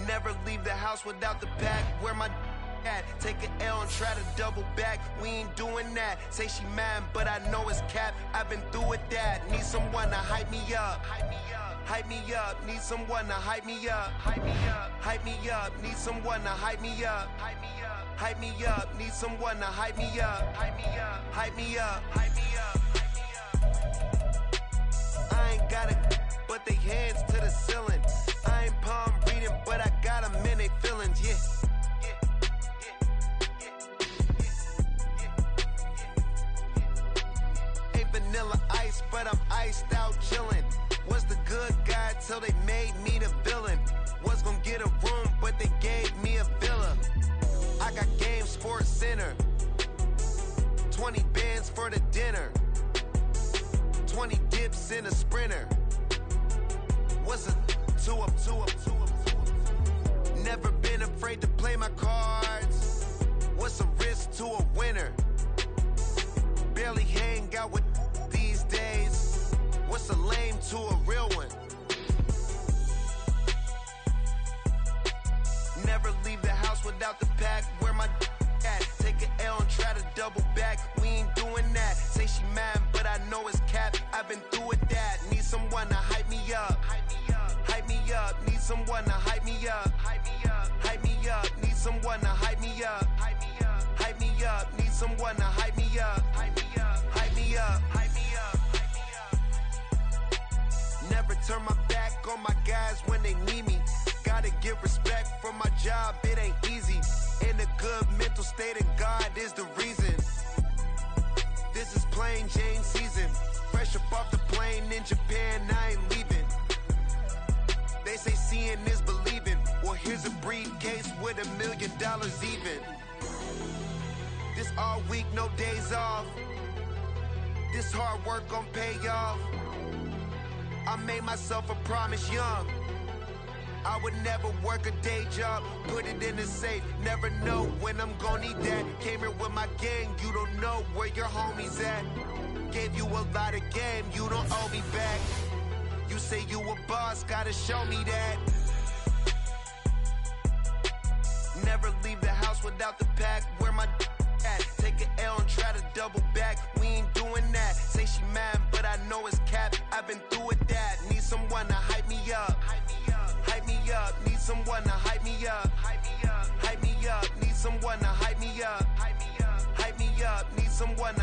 Never leave the house without the pack. Where my at? Take an L and try to double back. We ain't doing that. Say she mad, but I know it's cap. I've been through with that. Need someone to hype me up. Hype me up. Hype me up. Need someone to hype me up. Hype me up. Hype me up. Need someone to hype me up. Hype me up. Hype me up. Need someone to hype me up. Hype me up. Hype me up. Hype me up. I ain't got it, but they hands to the ceiling. I ain't palm reading, but I got them in they feelings, yeah. Ain't vanilla ice, but I'm iced out chillin'. Was the good guy till they made me the villain. Was gonna get a room, but they gave me a villa. I got game, Sports Center. 20 bands for the dinner. 20 dips in a sprinter. What's a two up? Never been afraid to play my cards. What's a risk to a winner? Barely hang out with these days. What's a lame to a real one? Never leave the house without the pack. Where my at? Take an L and try to double back. We ain't doing that. Say she mad, but I know it's cap. I've been through with that. Need someone to hype me up. Hype me up. Need someone to hype me up. Hype me up. Need someone to hype me up. Hype me up. Need someone to hype me up. Hype me up. Never turn my back on my guys when they need me. Gotta give respect for my job, it ain't easy. In a good mental state and God is the reason. This is plain Jane season. Fresh up off the plane in Japan, I ain't leaving. They say seeing is believing. Well, here's a briefcase with $1 million even. This all week, no days off. This hard work gon' pay off. I made myself a promise young. I would never work a day job, put it in the safe. Never know when I'm gon' need that. Came here with my gang, you don't know where your homies at. Gave you a lot of game, you don't owe me back. You say you a boss, gotta show me that. Never leave the house without the pack. Where my at? Take an L and try to double back. We ain't doing that. Say she mad, but I know it's cap. I've been through with that. Need someone to hype me up. Hype me up. Need someone to hype me up. Hype me up. Need someone to hype me up. Hype me up. Need someone to